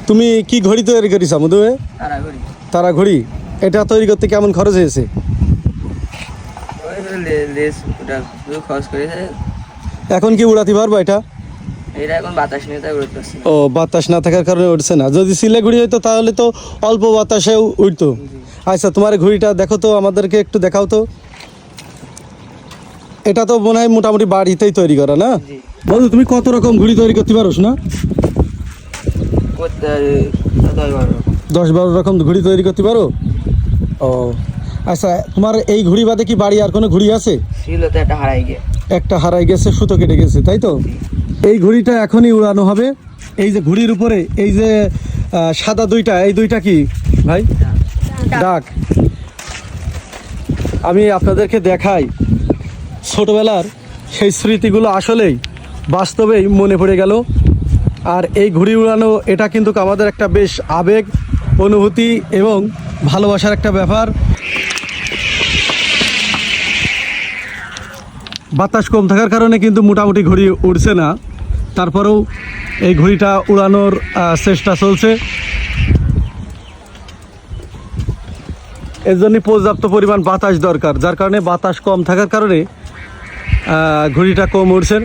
তুমি কি ঘড়ি তৈরি করিস মধু? তারা ঘড়ি। এটা তৈরি করতে কেমন খরচ হয়েছে? এখন কি উড়াতে পারবো এটা? এখন বাতাস নেই তাই উড়তে পারছি না। ও, বাতাস না থাকার কারণে উঠছে না। যদি সিলে ঘুড়ি হইতো তাহলে তো অল্প বাতাসেও উঠতো। আচ্ছা, তোমার ঘুড়িটা দেখো তো, আমাদেরকে একটু দেখাও তো। এটা তো মনে হয় মোটামুটি বাড়িতেই তৈরি করা, না? বন্ধু, তুমি কত রকম ঘুড়ি তৈরি করতে পারো না? 10-12 রকম ঘুড়ি তৈরি করতে পারো। ও আচ্ছা, তোমার এই ঘুড়ি বাদে কি বাড়ি আর কোনো ঘুড়ি আছে? ছিল তো, একটা হারাই গিয়ে। একটা হারাই গেছে, সুতো কেটে গেছে, তাই তো? এই ঘুড়িটা এখনই উড়ানো হবে। এই যে ঘুড়ির উপরে এই যে সাদা দুইটা, এই দুইটা কি ভাই? ডাক। আমি আপনাদেরকে দেখাই ছোটবেলার সেই স্মৃতিগুলো আসলেই বাস্তবেই মনে পড়ে গেল। আর এই ঘুড়ি উড়ানো, এটা কিন্তু আমাদের একটা বেশ আবেগ, অনুভূতি এবং ভালোবাসার একটা ব্যাপার। বাতাস কম থাকার কারণে কিন্তু মোটামুটি ঘুড়ি উড়ছে না, তারপরেও এই ঘুড়িটা উড়ানোর চেষ্টা চলছে। এর জন্য পর্যাপ্ত পরিমাণ বাতাস দরকার, যার কারণে বাতাস কম থাকার কারণে ঘুড়িটা কম উড়ছে।